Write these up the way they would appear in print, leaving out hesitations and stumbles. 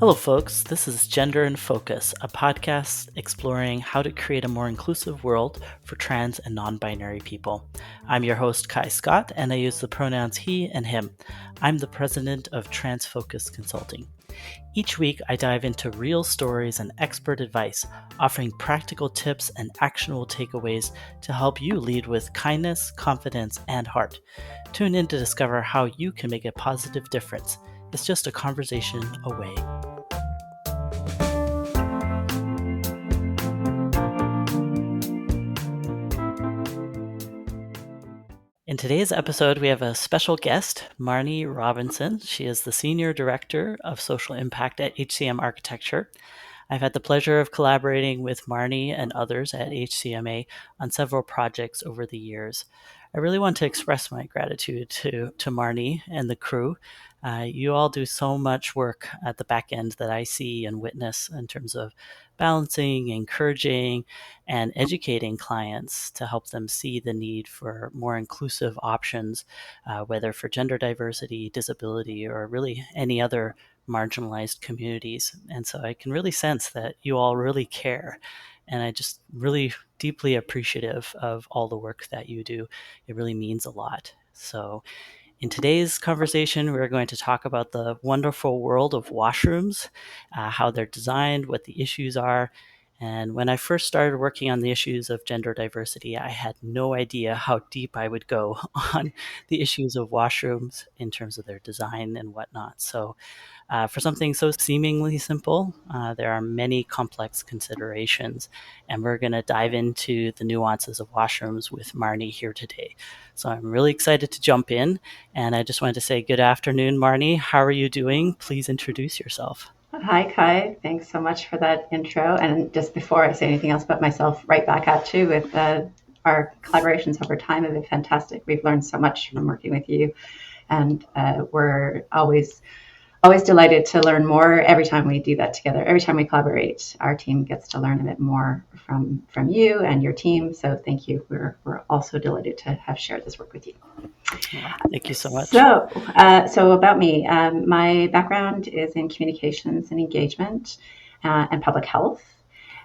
Hello, folks. This is Gender in Focus, a podcast exploring how to create a more inclusive world for trans and non-binary people. I'm your host, Kai Scott, and I use the pronouns he and him. I'm the president of Trans Focus Consulting. Each week, I dive into real stories and expert advice, offering practical tips and actionable takeaways to help you lead with kindness, confidence, and heart. Tune in to discover how you can make a positive difference. It's just a conversation away. In today's episode, we have a special guest, Marni Robinson. She is the Senior Director of Social Impact at HCM Architecture. I've had the pleasure of collaborating with Marni and others at HCMA on several projects over the years. I really want to express my gratitude to Marni and the crew. You all do so much work at the back end that I see and witness in terms of balancing, encouraging, and educating clients to help them see the need for more inclusive options, whether for gender diversity, disability, or really any other marginalized communities. And so I can really sense that you all really care. And I just really deeply appreciative of all the work that you do. It really means a lot. So in today's conversation, we're going to talk about the wonderful world of washrooms, how they're designed, what the issues are. And when I first started working on the issues of gender diversity, I had no idea how deep I would go on the issues of washrooms in terms of their design and whatnot. So for something so seemingly simple, there are many complex considerations, and we're going to dive into the nuances of washrooms with Marni here today. So I'm really excited to jump in, and I just wanted to say good afternoon, Marni. How are you doing? Please introduce yourself. Hi, Kai. Thanks so much for that intro. And just before I say anything else about myself, right back at you with our collaborations over time have been fantastic. We've learned so much from working with you, and we're always delighted to learn more every time we do that together. Every time we collaborate, our team gets to learn a bit more from you and your team. So thank you. We're also delighted to have shared this work with you. Thank you so much. So about me, my background is in communications and engagement and public health.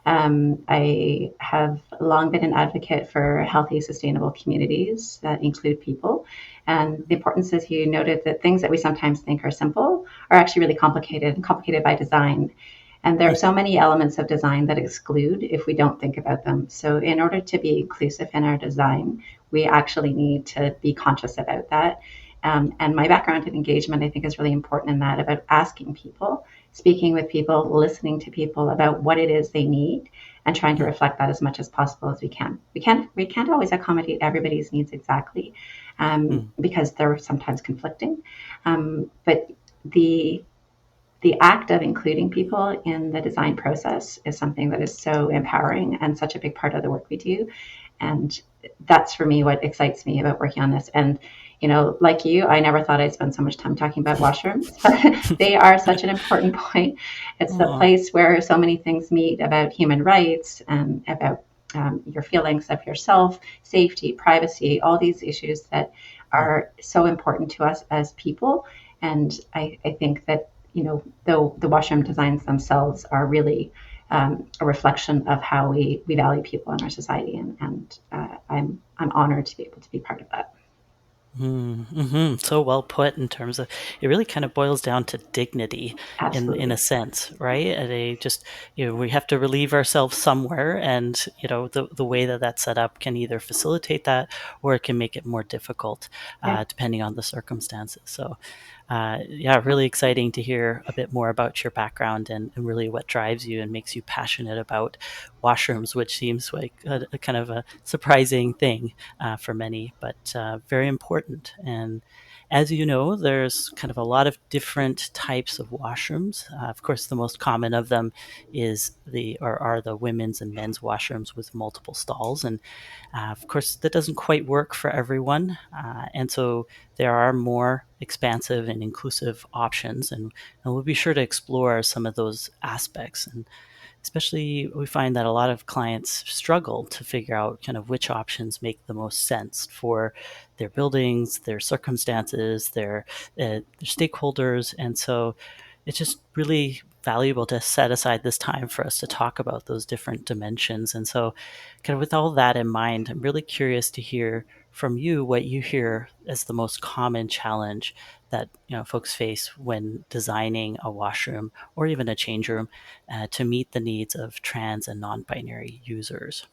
I have long been an advocate for healthy, sustainable communities that include people. And the importance, as you noted, that things that we sometimes think are simple are actually really complicated and complicated by design. And there are so many elements of design that exclude if we don't think about them. So in order to be inclusive in our design, we actually need to be conscious about that. And my background in engagement, I think, is really important in that, about asking people, speaking with people, listening to people about what it is they need, and trying to reflect that as much as possible as we can. We can't always accommodate everybody's needs exactly, because they're sometimes conflicting. But the act of including people in the design process is something that is so empowering and such a big part of the work we do. And that's, for me, what excites me about working on this. And, like you, I never thought I'd spend so much time talking about washrooms, but they are such an important point. It's the place where so many things meet about human rights and about your feelings of yourself, safety, privacy, all these issues that are so important to us as people. And I think that, though the washroom designs themselves are really a reflection of how we value people in our society, and I'm honored to be able to be part of that. Mm-hmm. So well put. In terms of, it really kind of boils down to dignity in a sense, right? We have to relieve ourselves somewhere, and the way that that's set up can either facilitate that or it can make it more difficult, depending on the circumstances. So really exciting to hear a bit more about your background and really what drives you and makes you passionate about washrooms, which seems like a kind of a surprising thing for many, but very important. And as you know, there's kind of a lot of different types of washrooms. Of course, the most common of them are the women's and men's washrooms with multiple stalls. And of course, that doesn't quite work for everyone. And so there are more expansive and inclusive options. And we'll be sure to explore some of those aspects. And especially, we find that a lot of clients struggle to figure out kind of which options make the most sense for their buildings, their circumstances, their stakeholders. And so it just really valuable to set aside this time for us to talk about those different dimensions. And so, kind of with all that in mind, I'm really curious to hear from you what you hear as the most common challenge that folks face when designing a washroom or even a change room to meet the needs of trans and non-binary users.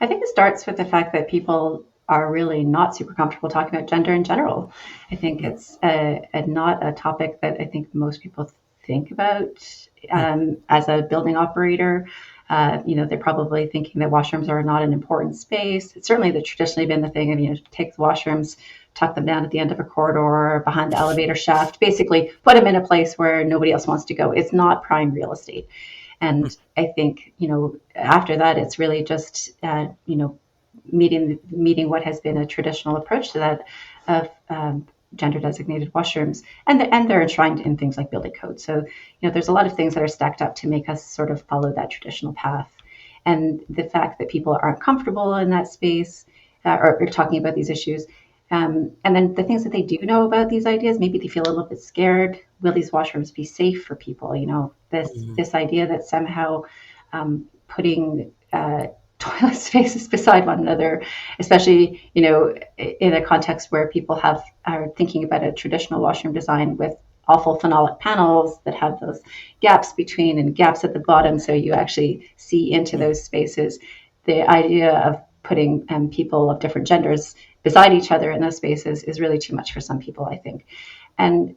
I think it starts with the fact that people are really not super comfortable talking about gender in general. I think it's not a topic that I think most people think about as a building operator. They're probably thinking that washrooms are not an important space. It's certainly traditionally been the thing of, take the washrooms, tuck them down at the end of a corridor, behind the elevator shaft, basically put them in a place where nobody else wants to go. It's not prime real estate. And I think, after that, it's really just, meeting what has been a traditional approach to that of gender designated washrooms. And they're enshrined in things like building code. So, there's a lot of things that are stacked up to make us sort of follow that traditional path. And the fact that people aren't comfortable in that space or talking about these issues. And then the things that they do know about these ideas, maybe they feel a little bit scared. Will these washrooms be safe for people? This idea that somehow putting toilet spaces beside one another, especially in a context where people are thinking about a traditional washroom design with awful phenolic panels that have those gaps between and gaps at the bottom, so you actually see into those spaces. The idea of putting people of different genders beside each other in those spaces is really too much for some people, I think. And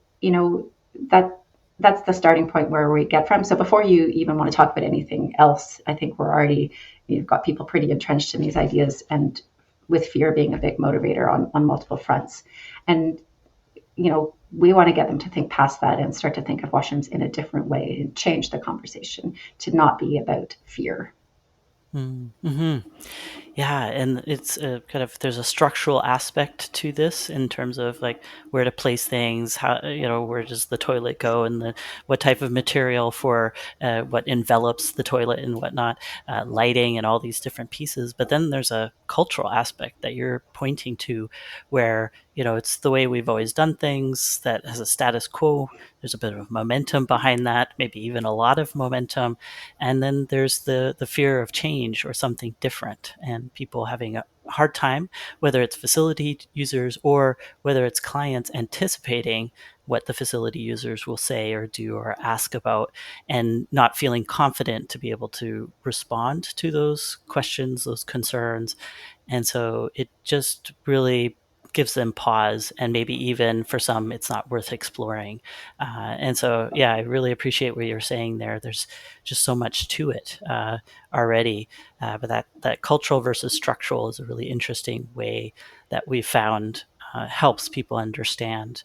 that's the starting point where we get from. So before you even want to talk about anything else, I think you've got people pretty entrenched in these ideas, and with fear being a big motivator on multiple fronts. And we want to get them to think past that and start to think of washrooms in a different way and change the conversation to not be about fear. Mm-hmm. Yeah, and it's there's a structural aspect to this in terms of like where to place things, how where does the toilet go, and what type of material for what envelops the toilet and whatnot, lighting and all these different pieces. But then there's a cultural aspect that you're pointing to, where it's the way we've always done things that has a status quo. There's a bit of momentum behind that, maybe even a lot of momentum, and then there's the fear of change or something different, and people having a hard time, whether it's facility users or whether it's clients anticipating what the facility users will say or do or ask about, and not feeling confident to be able to respond to those questions, those concerns. And so it just really gives them pause, and maybe even for some it's not worth exploring. And so yeah, I really appreciate what you're saying there. There's just so much to it already, but that cultural versus structural is a really interesting way that we found helps people understand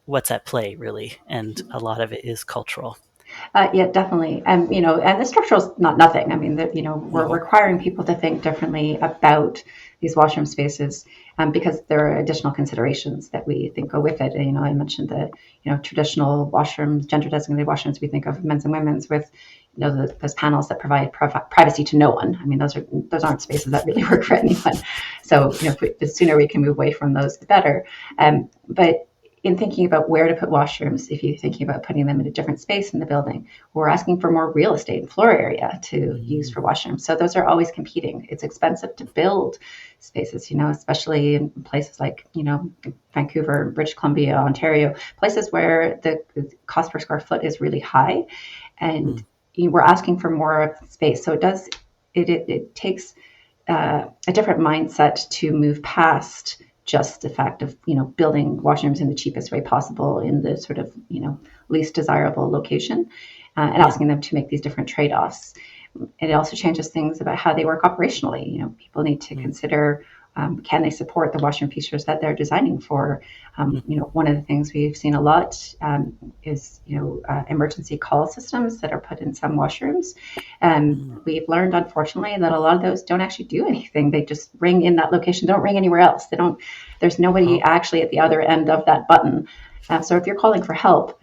what's at play really, and a lot of it is cultural. Yeah, definitely. And the structural is not nothing. I mean, we're No. requiring people to think differently about these washroom spaces because there are additional considerations that we think go with it. And, I mentioned the, traditional washrooms, gender designated washrooms, we think of men's and women's with, those panels that provide privacy to no one. I mean, those aren't spaces that really work for anyone. So, the sooner we can move away from those, the better. But in thinking about where to put washrooms, if you're thinking about putting them in a different space in the building, we're asking for more real estate and floor area to use for washrooms. So those are always competing. It's expensive to build spaces, especially in places like, Vancouver, British Columbia, Ontario, places where the cost per square foot is really high. And we're asking for more space. So it takes a different mindset to move past just the fact of building washrooms in the cheapest way possible in the sort of least desirable location, and asking them to make these different trade-offs. It also changes things about how they work operationally. People need to consider, can they support the washroom features that they're designing for? One of the things we've seen a lot is emergency call systems that are put in some washrooms. We've learned, unfortunately, that a lot of those don't actually do anything. They just ring in that location, don't ring anywhere else. There's nobody actually at the other end of that button. So if you're calling for help,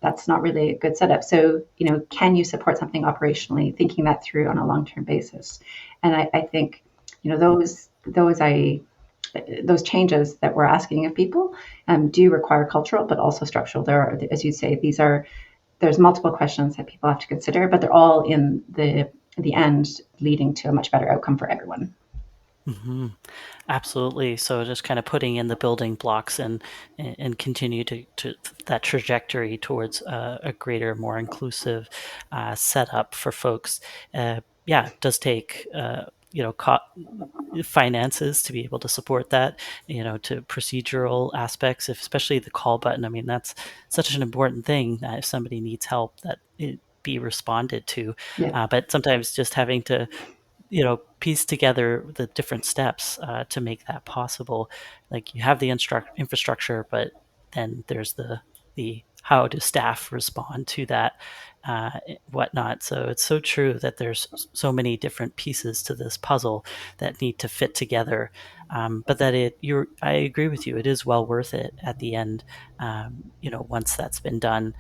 that's not really a good setup. So, can you support something operationally, thinking that through on a long-term basis? And I think, those changes that we're asking of people do require cultural, but also structural. There are, as you say, they're there's multiple questions that people have to consider, but they're all in the end leading to a much better outcome for everyone. Mm-hmm. Absolutely. So just kind of putting in the building blocks and continue to that trajectory towards a greater, more inclusive setup for folks. Yeah, it does take finances to be able to support that. To procedural aspects, especially the call button. I mean, that's such an important thing that if somebody needs help, that it be responded to. Yeah. But sometimes just having to piece together the different steps to make that possible. Like you have the infrastructure, but then there's the how do staff respond to that, whatnot. So it's so true that there's so many different pieces to this puzzle that need to fit together. But that I agree with you. It is well worth it at the end. Once that's been done,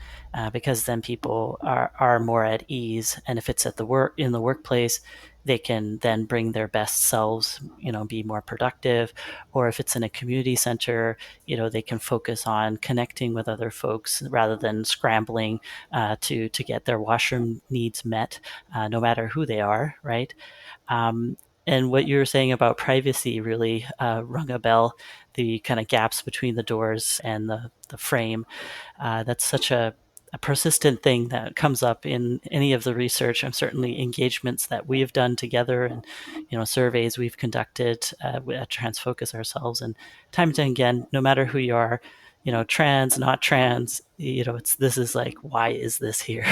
because then people are more at ease, and if it's in the workplace, they can then bring their best selves, be more productive. Or if it's in a community center, they can focus on connecting with other folks rather than scrambling to get their washroom needs met, no matter who they are, right? Um, and what you were saying about privacy really rung a bell. The kind of gaps between the doors and the frame. That's such a persistent thing that comes up in any of the research, and certainly engagements that we have done together, and surveys we've conducted at Transfocus ourselves. And time and time again, no matter who you are, trans, not trans, this is like, why is this here?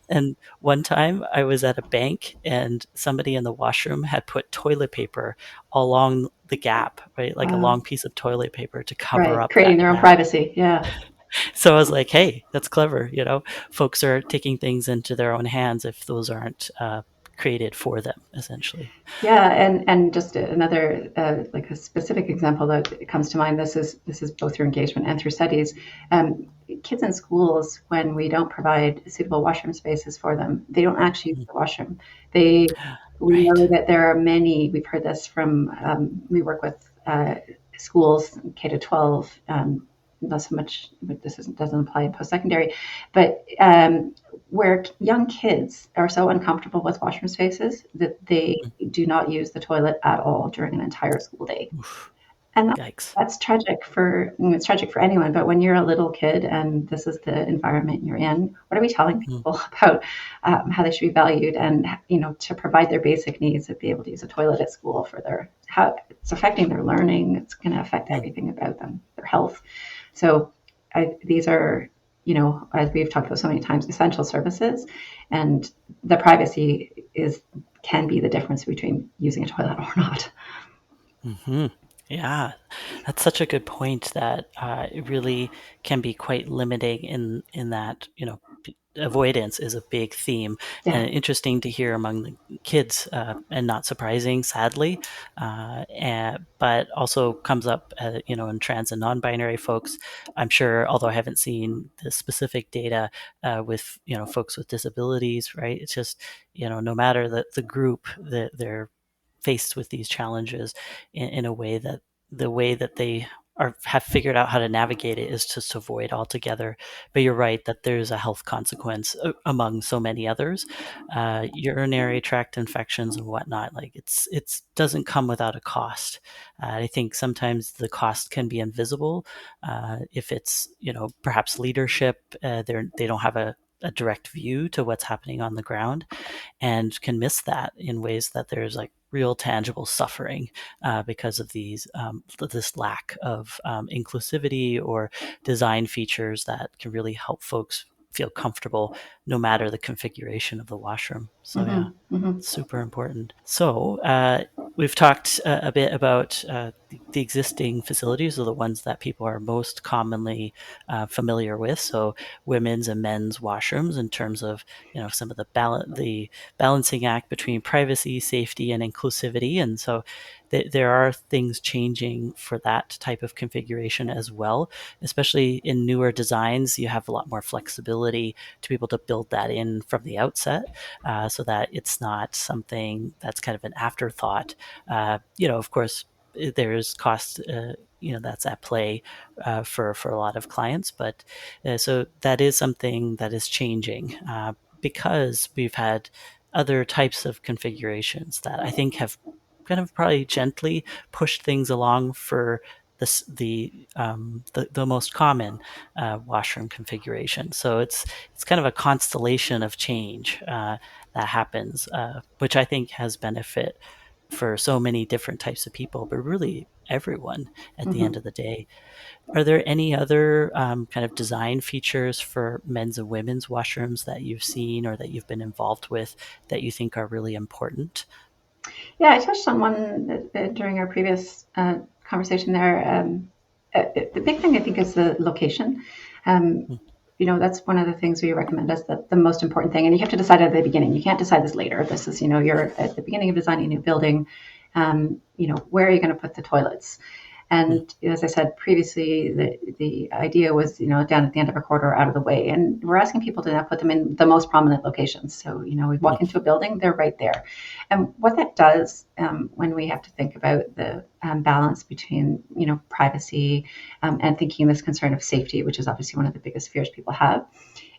And one time I was at a bank and somebody in the washroom had put toilet paper along the gap, right? Like a Wow. long piece of toilet paper to cover Right. up Creating that their own gap. privacy. Yeah. So I was like, hey, that's clever. Folks are taking things into their own hands if those aren't created for them, essentially. Yeah, and just another like a specific example that comes to mind. This is both through engagement and through studies. Um, Kids in schools, when we don't provide suitable washroom spaces for them, they don't actually use Mhm. the washroom. They We Right. know that there are many. We've heard this from we work with schools K to 12. Not so much. This doesn't apply in post secondary, but where young kids are so uncomfortable with washroom spaces that they Mhm. do not use the toilet at all during an entire school day. Oof. And Yikes. that's tragic it's tragic for anyone, but when you're a little kid and this is the environment you're in, what are we telling Mhm. people about how they should be valued and, to provide their basic needs, to be able to use a toilet at school for how it's affecting their learning. It's going to affect Mhm. everything about them, their health. So these are, as we've talked about so many times, essential services, and the privacy can be the difference between using a toilet or not. Mm-hmm. Yeah, that's such a good point that it really can be quite limiting in that, avoidance is a big theme, Yeah. and interesting to hear among the kids, and not surprising, sadly, but also comes up, in trans and non-binary folks. I'm sure, although I haven't seen the specific data with, folks with disabilities, right? It's just, no matter the group that they're faced with these challenges in a way that the way that they have figured out how to navigate it is just to avoid altogether. But you're right that there's a health consequence among so many others, urinary tract infections and whatnot. Like it's doesn't come without a cost. I think sometimes the cost can be invisible if it's perhaps leadership. They don't have a direct view to what's happening on the ground, and can miss that in ways that there's like real tangible suffering because of this lack of inclusivity or design features that can really help folks feel comfortable no matter the configuration of the washroom. So yeah, Hmm. Hmm. super important. So we've talked a bit about the existing facilities, or the ones that people are most commonly familiar with. So women's and men's washrooms, in terms of some of the balancing act between privacy, safety, and inclusivity. And so there are things changing for that type of configuration as well, especially in newer designs. You have a lot more flexibility to be able to build that in from the outset, so that it's not something that's kind of an afterthought. Of course, there's cost that's at play for a lot of clients. But so that is something that is changing because we've had other types of configurations that I think have kind of probably gently pushed things along for the most common washroom configuration. So it's kind of a constellation of change that happens, which I think has benefit for so many different types of people, but really everyone at the end Mm-hmm. of the day. Are there any other kind of design features for men's and women's washrooms that you've seen or that you've been involved with that you think are really important? Yeah, I touched on one during our previous conversation there. The big thing I think is the location. Um, Mm, that's one of the things we recommend as the most important thing. And you have to decide at the beginning. You can't decide this later. This is, you're at the beginning of designing a new building. Where are you going to put the toilets? mm, And as I said previously, the idea was, down at the end of a corridor out of the way. And we're asking people to now put them in the most prominent locations. So, we walk into a building, they're right there. And what that does when we have to think about the balance between, privacy and thinking this concern of safety, which is obviously one of the biggest fears people have,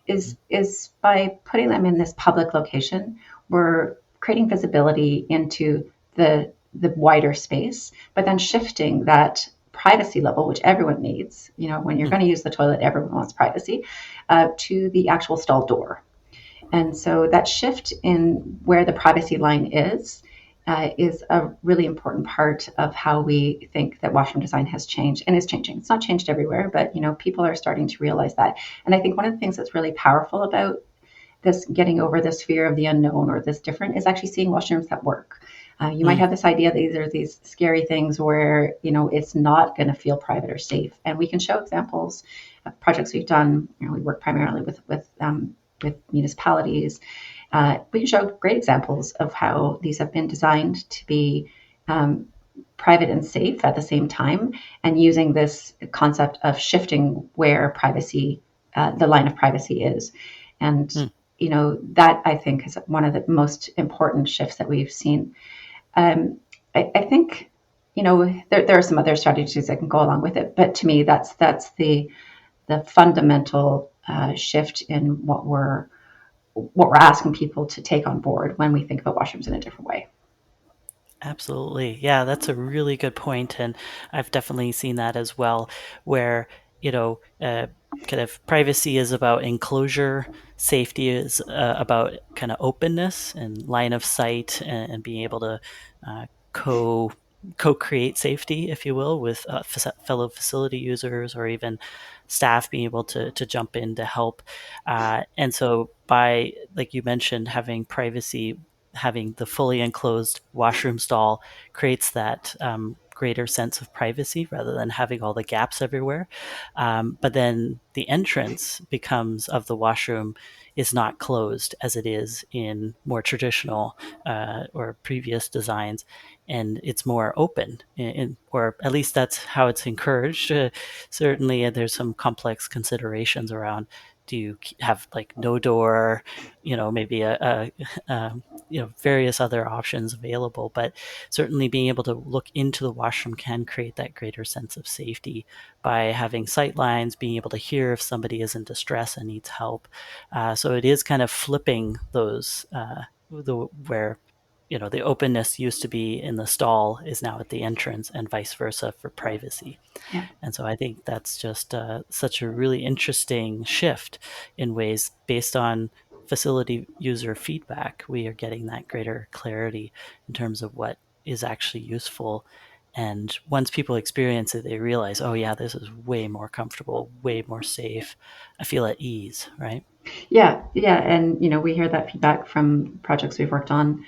mm, is by putting them in this public location, we're creating visibility into the wider space, but then shifting that privacy level, which everyone needs, when you're mm, going to use the toilet, everyone wants privacy, to the actual stall door. And so that shift in where the privacy line is a really important part of how we think that washroom design has changed and is changing. It's not changed everywhere, but people are starting to realize that. And I think one of the things that's really powerful about this getting over this fear of the unknown or this different is actually seeing washrooms that work. You might mm, have this idea that these are these scary things where it's not going to feel private or safe, and we can show examples of projects we've done. We work primarily with municipalities. We can show great examples of how these have been designed to be private and safe at the same time, and using this concept of shifting where privacy, the line of privacy is. And, mm. that I think is one of the most important shifts that we've seen. I think, there are some other strategies that can go along with it, but to me, that's the fundamental shift in what we're asking people to take on board when we think about washrooms in a different way. Absolutely. Yeah, that's a really good point. And I've definitely seen that as well, where, you know, uh, kind of privacy is about enclosure, safety is about kind of openness and line of sight and being able to uh, co co-create safety, if you will, with fellow facility users or even staff being able to jump in to help. And so by, like you mentioned, having privacy, having the fully enclosed washroom stall creates that greater sense of privacy rather than having all the gaps everywhere. But then the entrance becomes of the washroom is not closed as it is in more traditional or previous designs, and it's more open, or at least that's how it's encouraged. Certainly, there's some complex considerations around. Do you have like no door, maybe various other options available, but certainly being able to look into the washroom can create that greater sense of safety by having sight lines, being able to hear if somebody is in distress and needs help. So it is kind of flipping those where the openness used to be in the stall is now at the entrance, and vice versa for privacy. Yeah. And so I think that's just such a really interesting shift in ways based on facility user feedback. We are getting that greater clarity in terms of what is actually useful. And once people experience it, they realize, oh, yeah, this is way more comfortable, way more safe. I feel at ease, right? Yeah, yeah, and we hear that feedback from projects we've worked on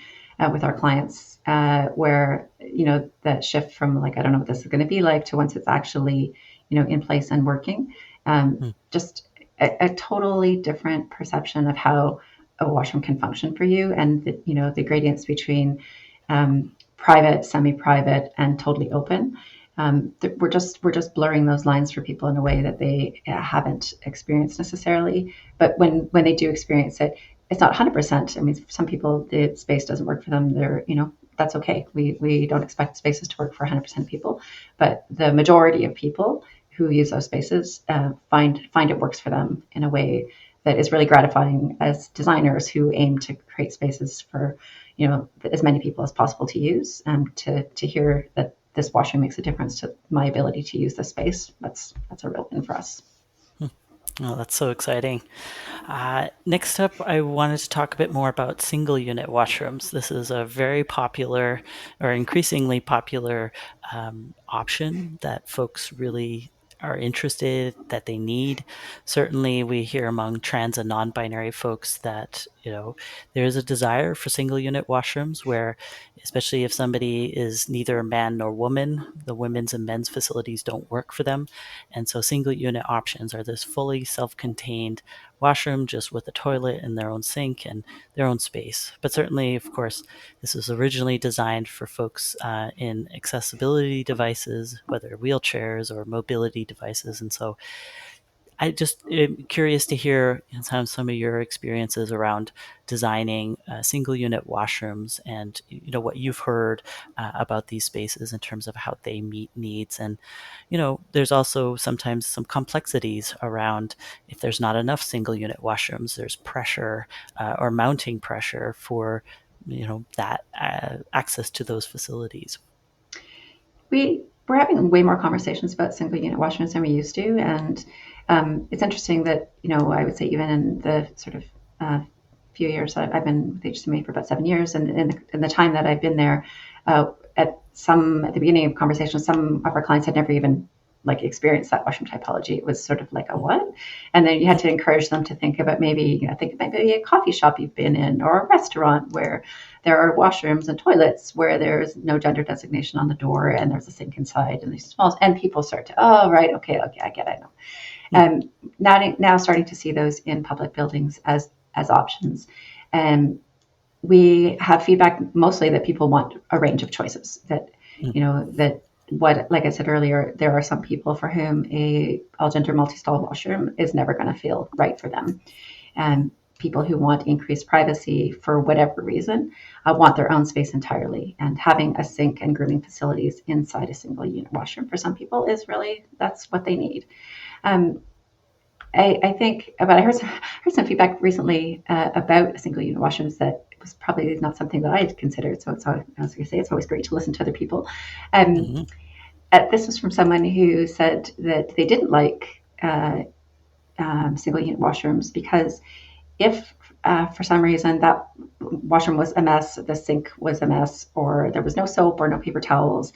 with our clients, where that shift from like I don't know what this is going to be like to once it's actually in place and working, Mm, just a totally different perception of how a washroom can function for you, and the gradients between private, semi-private, and totally open. We're just blurring those lines for people in a way that they haven't experienced necessarily. But when they do experience it, it's not 100%. I mean, some people the space doesn't work for them. They're that's okay. We don't expect spaces to work for 100% of people, but the majority of people who use those spaces find it works for them in a way that is really gratifying as designers who aim to create spaces for as many people as possible to use. To hear that this washroom makes a difference to my ability to use the space, that's a real win for us. Oh, that's so exciting. Next up, I wanted to talk a bit more about single unit washrooms. This is a very popular or increasingly popular option that folks really are interested, that they need. Certainly, we hear among trans and non-binary folks that, there is a desire for single unit washrooms where, especially if somebody is neither man nor woman, the women's and men's facilities don't work for them. And so single unit options are this fully self-contained washroom just with a toilet and their own sink and their own space. But certainly, of course, this was originally designed for folks in accessibility devices, whether wheelchairs or mobility devices. And so I just am curious to hear some of your experiences around designing single unit washrooms and what you've heard about these spaces in terms of how they meet needs. And there's also sometimes some complexities around if there's not enough single unit washrooms, there's pressure or mounting pressure for that access to those facilities. We're having way more conversations about single unit washrooms than we used to, and it's interesting that I would say even in the sort of few years that I've been with HCMA for about 7 years, and in the time that I've been there, at the beginning of conversations, some of our clients had never even like experienced that washroom typology. It was sort of like a what? And then you had to encourage them to think about maybe a coffee shop you've been in or a restaurant where there are washrooms and toilets where there's no gender designation on the door and there's a sink inside and these small, and people start to, oh, right, okay, I get it, I know. Now starting to see those in public buildings as options. And we have feedback mostly that people want a range of choices, that like I said earlier, there are some people for whom a all gender multi-stall washroom is never going to feel right for them. And people who want increased privacy for whatever reason want their own space entirely. And having a sink and grooming facilities inside a single unit washroom for some people is really, that's what they need. I think, but I heard some feedback recently about single unit washrooms that was probably not something that I had considered. So I was going to say, it's always great to listen to other people. Mm-hmm. This was from someone who said that they didn't like single unit washrooms because if for some reason that washroom was a mess, the sink was a mess, or there was no soap or no paper towels,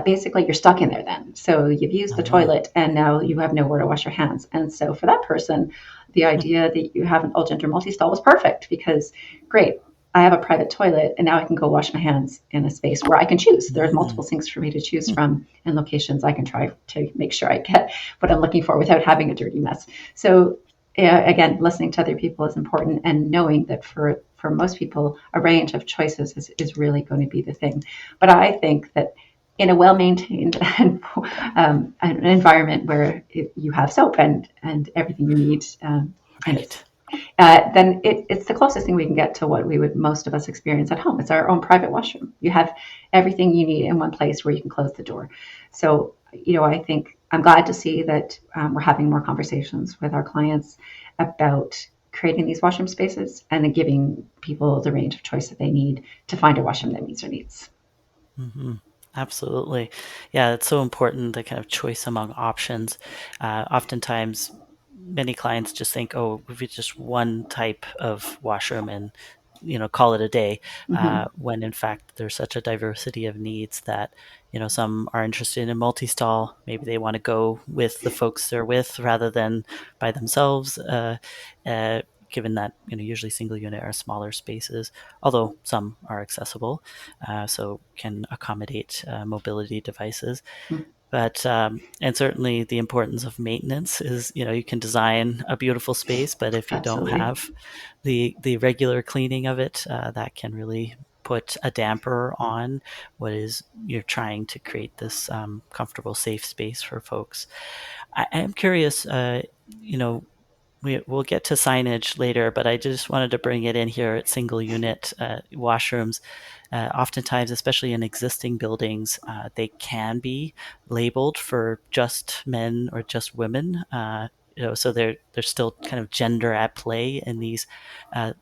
basically you're stuck in there then. So you've used the toilet and now you have nowhere to wash your hands. And so for that person, the idea that you have an all gender multi-stall was perfect because great, I have a private toilet and now I can go wash my hands in a space where I can choose. There's multiple sinks for me to choose from and locations I can try to make sure I get what I'm looking for without having a dirty mess. So again, listening to other people is important, and knowing that for most people, a range of choices is really going to be the thing. But I think that in a well-maintained an environment where you have soap and everything you need, Right. then it's the closest thing we can get to what we would most of us experience at home. It's our own private washroom. You have everything you need in one place where you can close the door. So, I think I'm glad to see that we're having more conversations with our clients about creating these washroom spaces and then giving people the range of choice that they need to find a washroom that meets their needs. Mm-hmm. Absolutely. Yeah, it's so important, the kind of choice among options. Oftentimes, many clients just think, oh, if it's just one type of washroom and call it a day, Mm-hmm. when in fact there's such a diversity of needs that some are interested in multi-stall. Maybe they want to go with the folks they're with rather than by themselves. Given that usually single unit are smaller spaces, although some are accessible, so can accommodate mobility devices. But and certainly the importance of maintenance is, you can design a beautiful space, but if you don't Absolutely. have the regular cleaning of it, that can really put a damper on what is you're trying to create this comfortable, safe space for folks. I am curious, you know, we'll get to signage later, but I just wanted to bring it in here at single unit washrooms. Oftentimes, especially in existing buildings, they can be labeled for just men or just women. So there's still kind of gender at play in these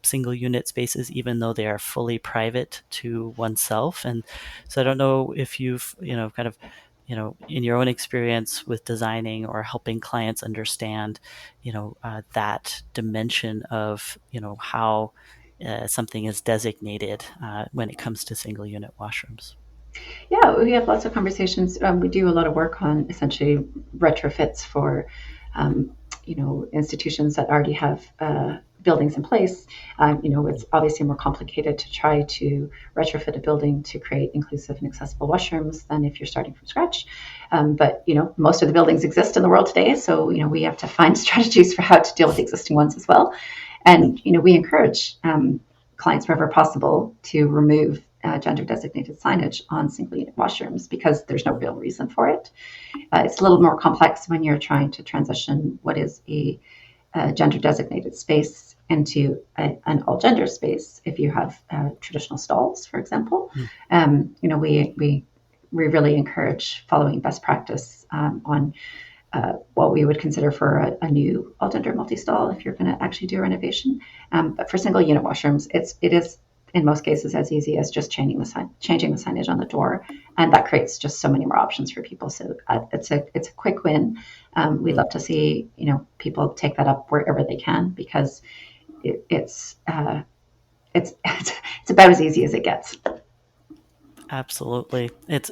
single unit spaces, even though they are fully private to oneself. And so I don't know if you've kind of in your own experience with designing or helping clients understand that dimension of how something is designated when it comes to single unit washrooms. Yeah, we have lots of conversations. We do a lot of work on essentially retrofits for, um, institutions that already have buildings in place. It's obviously more complicated to try to retrofit a building to create inclusive and accessible washrooms than if you're starting from scratch. But most of the buildings exist in the world today, so we have to find strategies for how to deal with the existing ones as well. And we encourage clients wherever possible to remove gender designated signage on single unit washrooms because there's no real reason for it. It's a little more complex when you're trying to transition what is a gender designated space into an all gender space. If you have traditional stalls, for example, we really encourage following best practice on what we would consider for a new all gender multi stall if you're going to actually do a renovation. But for single unit washrooms, it is in most cases as easy as just changing the signage on the door, and that creates just so many more options for people. So it's a quick win. We'd love to see people take that up wherever they can because it's about as easy as it gets. Absolutely. It's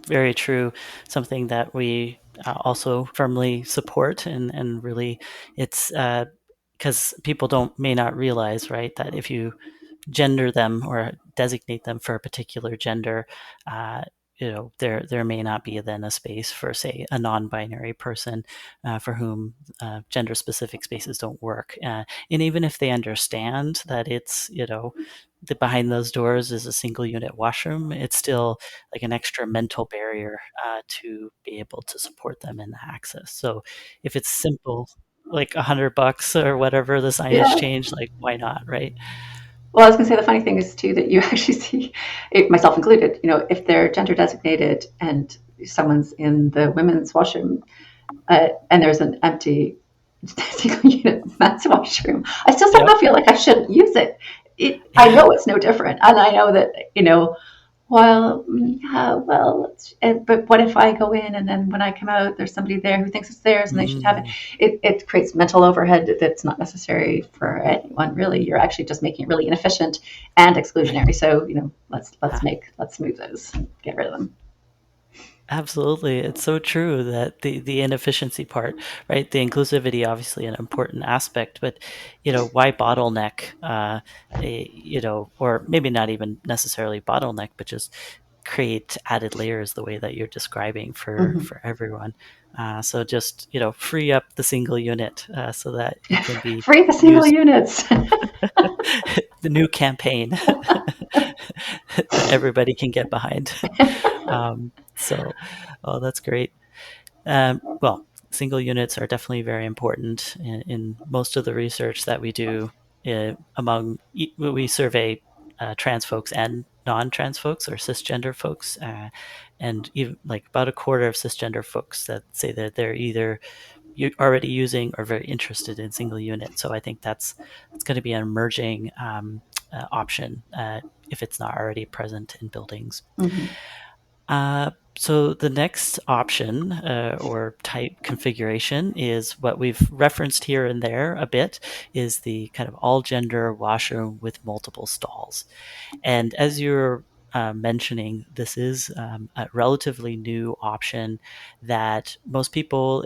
very true, something that we also firmly support, and really it's because people may not realize, right, that if you gender them or designate them for a particular gender, uh, there may not be then a space for, say, a non-binary person for whom gender-specific spaces don't work. And even if they understand that it's that behind those doors is a single unit washroom, it's still like an extra mental barrier to be able to support them in the access. So if it's simple, like $100 or whatever the signage Yeah. change, like why not, right? Well, I was going to say the funny thing is too that you actually see, myself included, if they're gender designated and someone's in the women's washroom and there's an empty single unit men's washroom, I still Yep. somehow feel like I shouldn't use it. I Yeah. know it's no different, and I know that well, yeah, well, but what if I go in and then when I come out, there's somebody there who thinks it's theirs and they should have it? Mm, It creates mental overhead that's not necessary for anyone. Really, you're actually just making it really inefficient and right. exclusionary. So Ah, let's move those and get rid of them. absolutely. It's so true that the inefficiency part, right? The inclusivity, obviously an important aspect, but why bottleneck? Or maybe not even necessarily bottleneck, but just create added layers the way that you're describing for Mm-hmm. for everyone. So just free up the single unit so that it can be Free the single used. units. The new campaign that everybody can get behind. So, oh, that's great. Well, single units are definitely very important in most of the research that we do. We survey trans folks and non-trans folks or cisgender folks, and even like about a quarter of cisgender folks that say that they're either already using or very interested in single unit. So I think that's going to be an emerging option if it's not already present in buildings. Mm-hmm. So the next option or type configuration is what we've referenced here and there a bit, is the kind of all gender washroom with multiple stalls. And as you're mentioning, this is a relatively new option that most people,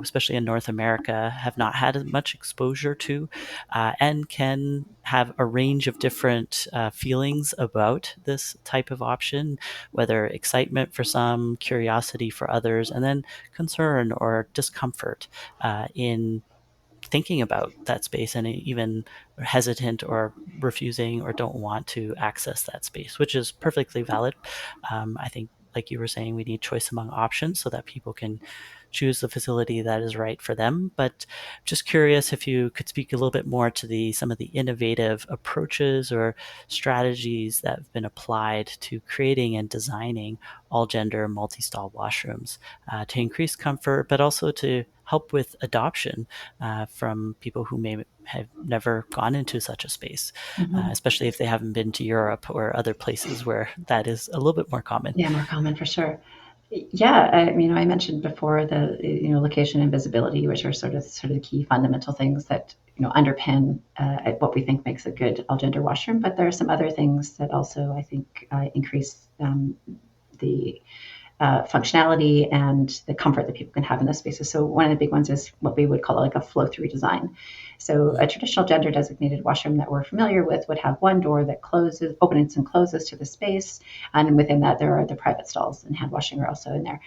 especially in North America, have not had as much exposure to, and can have a range of different feelings about this type of option, whether excitement for some, curiosity for others, and then concern or discomfort in thinking about that space and even hesitant or refusing or don't want to access that space, which is perfectly valid. I think, like you were saying, we need choice among options so that people can choose the facility that is right for them. But just curious if you could speak a little bit more to some of the innovative approaches or strategies that have been applied to creating and designing all gender multi-stall washrooms to increase comfort, but also to help with adoption from people who may have never gone into such a space, Mm-hmm. especially if they haven't been to Europe or other places where that is a little bit more common. Yeah, more common for sure. Yeah, I mentioned before the location and visibility, which are sort of the key fundamental things that underpin what we think makes a good all gender washroom. But there are some other things that also I think increase the functionality and the comfort that people can have in those spaces. So one of the big ones is what we would call like a flow-through design. So a traditional gender-designated washroom that we're familiar with would have one door that closes, opens and closes to the space, and within that there are the private stalls, and hand washing are also in there.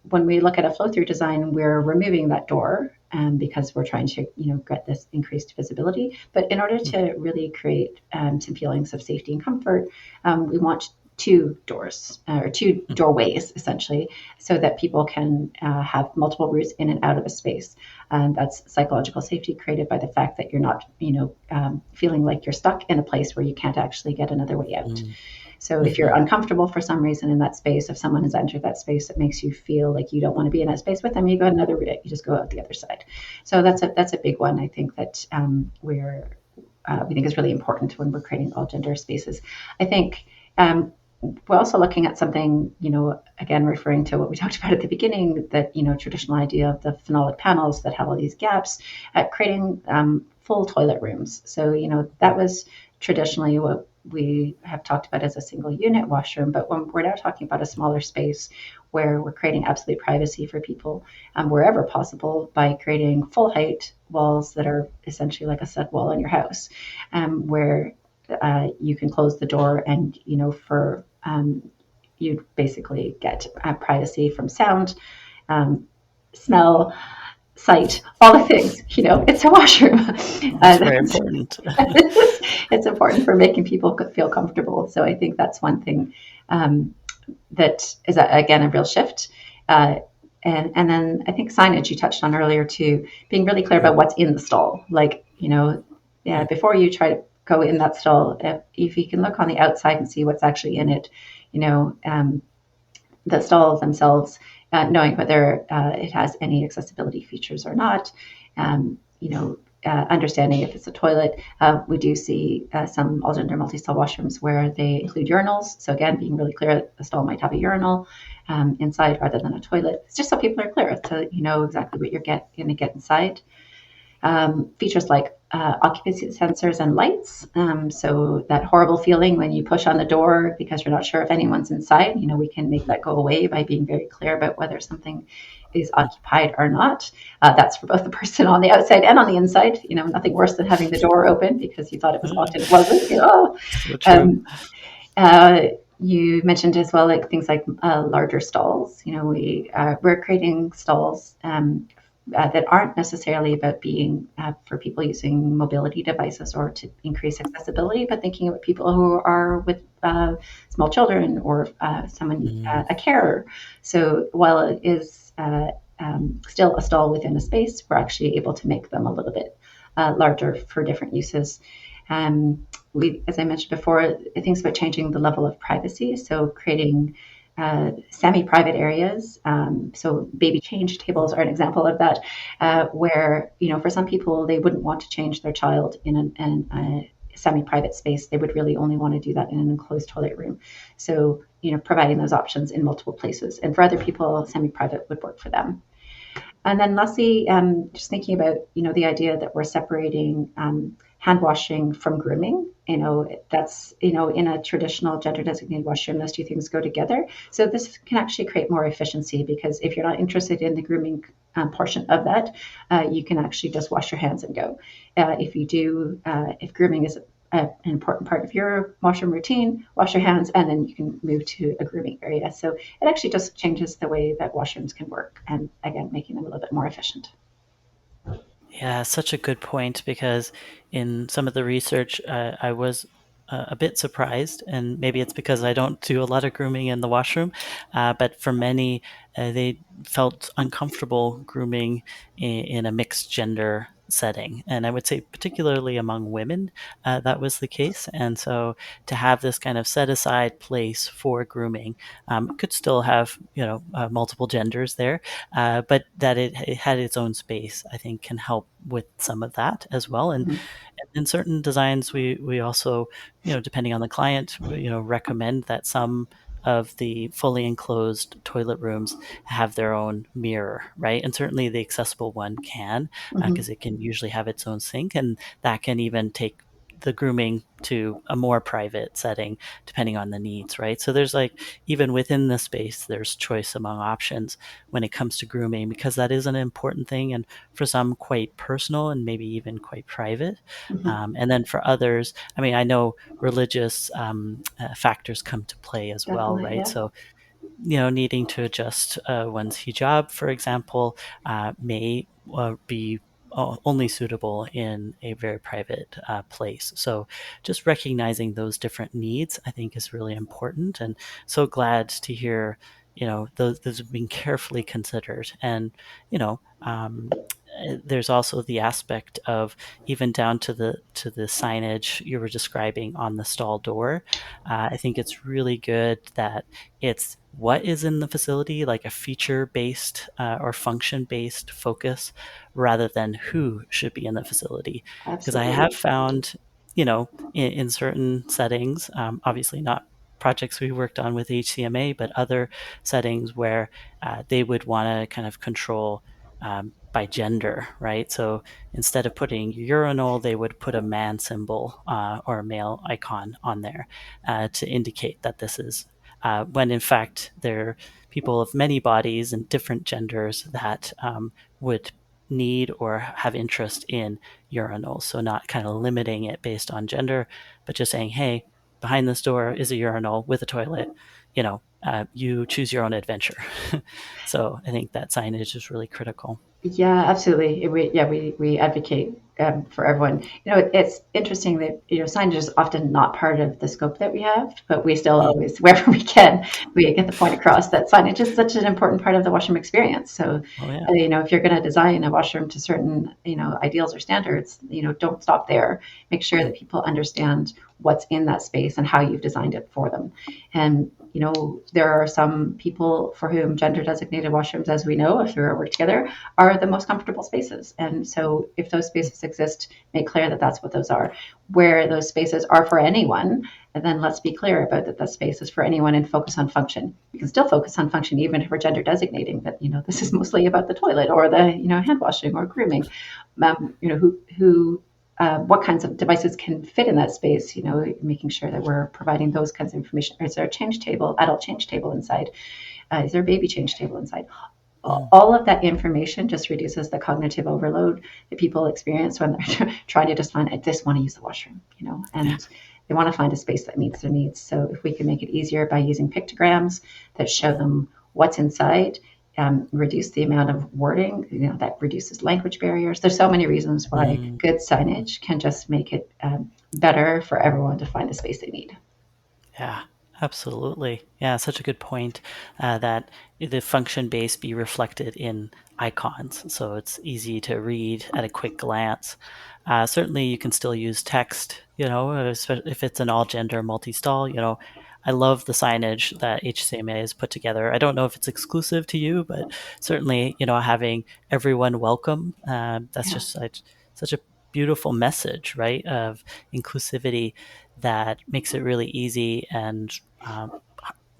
When we look at a flow-through design, we're removing that door because we're trying to get this increased visibility. But in order to really create some feelings of safety and comfort, we want two doors or two doorways essentially, so that people can have multiple routes in and out of a space. And that's psychological safety created by the fact that you're not feeling like you're stuck in a place where you can't actually get another way out. So if you're uncomfortable for some reason in that space, if someone has entered that space that makes you feel like you don't want to be in that space with them, you go another route. You just go out the other side. So that's a big one. I think that we think is really important when we're creating all gender spaces. I think we're also looking at something, again, referring to what we talked about at the beginning, that, traditional idea of the phenolic panels that have all these gaps, at creating full toilet rooms. So, that was traditionally what we have talked about as a single unit washroom. But when we're now talking about a smaller space where we're creating absolute privacy for people wherever possible by creating full height walls that are essentially like a stud wall in your house, where you can close the door and, you basically get privacy from sound, smell, sight, all the things. It's a washroom. That's very important. It's important for making people feel comfortable. So I think that's one thing that is, again, a real shift. And then I think signage you touched on earlier too, being really clear about what's in the stall. Like, before you try to go in that stall, if you can look on the outside and see what's actually in it, the stalls themselves, knowing whether it has any accessibility features or not, understanding if it's a toilet. We do see some all gender multi-stall washrooms where they include urinals. So again, being really clear that the stall might have a urinal inside rather than a toilet. It's just so people are clear to exactly what you're going to get inside. Features like occupancy sensors and lights. So that horrible feeling when you push on the door because you're not sure if anyone's inside, we can make that go away by being very clear about whether something is occupied or not. That's for both the person on the outside and on the inside. Nothing worse than having the door open because you thought it was locked and it wasn't. So true. You mentioned as well, like things like larger stalls. We're creating stalls that aren't necessarily about being for people using mobility devices or to increase accessibility, but thinking about people who are with small children or someone, a carer. So while it is still a stall within a space, we're actually able to make them a little bit larger for different uses. As I mentioned before, things about changing the level of privacy. So creating semi-private areas. So baby change tables are an example of that, where, for some people, they wouldn't want to change their child in a semi-private space. They would really only want to do that in an enclosed toilet room. So, providing those options in multiple places. And for other people, semi-private would work for them. And then lastly, just thinking about, the idea that we're separating hand washing from grooming. That's, in a traditional gender designated washroom, those two things go together. So this can actually create more efficiency because if you're not interested in the grooming portion of that, you can actually just wash your hands and go. If grooming is an important part of your washroom routine, wash your hands, and then you can move to a grooming area. So it actually just changes the way that washrooms can work, and again, making them a little bit more efficient. Yeah, such a good point because in some of the research I was a bit surprised, and maybe it's because I don't do a lot of grooming in the washroom. But for many, they felt uncomfortable grooming in a mixed gender setting, and I would say particularly among women, that was the case. And so to have this kind of set aside place for grooming, could still have multiple genders there, but that it had its own space, I think, can help with some of that as well. And Mhm. in certain designs, we also, depending on the client, recommend that some of the fully enclosed toilet rooms have their own mirror, right? And certainly the accessible one can, because Mhm. it can usually have its own sink, and that can even take the grooming to a more private setting depending on the needs, right? So there's like, even within the space, there's choice among options when it comes to grooming, because that is an important thing, and for some quite personal and maybe even quite private. Mhm. And then for others, I mean, I know religious factors come to play as well, Definitely, right? yeah. So, needing to adjust one's hijab, for example, may be only suitable in a very private place. So, just recognizing those different needs, I think, is really important. And so glad to hear, those have been carefully considered. And, you know, um, there's also the aspect of, even down to the signage you were describing on the stall door. I think it's really good that it's what is in the facility, like a feature based or function based focus, rather than who should be in the facility. Because I have Absolutely. found, in certain settings, obviously not projects we worked on with HCMA, but other settings where they would want to kind of control by gender, right? So instead of putting urinal, they would put a man symbol or a male icon on there to indicate that this is, when in fact they're people of many bodies and different genders that would need or have interest in urinals. So not kind of limiting it based on gender, but just saying, hey, behind this door is a urinal with a toilet. You choose your own adventure. So I think that signage is really critical. Yeah, absolutely. We advocate for everyone. It's interesting that signage is often not part of the scope that we have, but we still Mm. always, wherever we can, we get the point across that signage is such an important part of the washroom experience. So, Oh yeah. if you're going to design a washroom to certain ideals or standards, don't stop there. Make sure Mm. that people understand what's in that space and how you've designed it for them. And there are some people for whom gender designated washrooms, as we know, if we work together, are the most comfortable spaces. And so if those spaces exist, make clear that that's what those are. Where those spaces are for anyone, and then let's be clear about that the space is for anyone and focus on function. We can still focus on function even if we're gender designating, but this is mostly about the toilet or the hand washing or grooming. Who what kinds of devices can fit in that space, making sure that we're providing those kinds of information. Is there a change table, adult change table inside? Is there a baby change table inside? Mm. All of that information just reduces the cognitive overload that people experience when they're trying to just find, I just want to use the washroom, Yeah. and they want to find a space that meets their needs. So if we can make it easier by using pictograms that show them what's inside, reduce the amount of wording, that reduces language barriers. There's so many reasons why Mm. good signage can just make it better for everyone to find the space they need. Yeah, absolutely. Yeah, such a good point, that the function base be reflected in icons, so it's easy to read at a quick glance. Certainly, you can still use text, if it's an all gender multi stall. I love the signage that HCMA has put together. I don't know if it's exclusive to you, but certainly, having everyone welcome, that's Yeah. just such a beautiful message, right? Of inclusivity, that makes it really easy and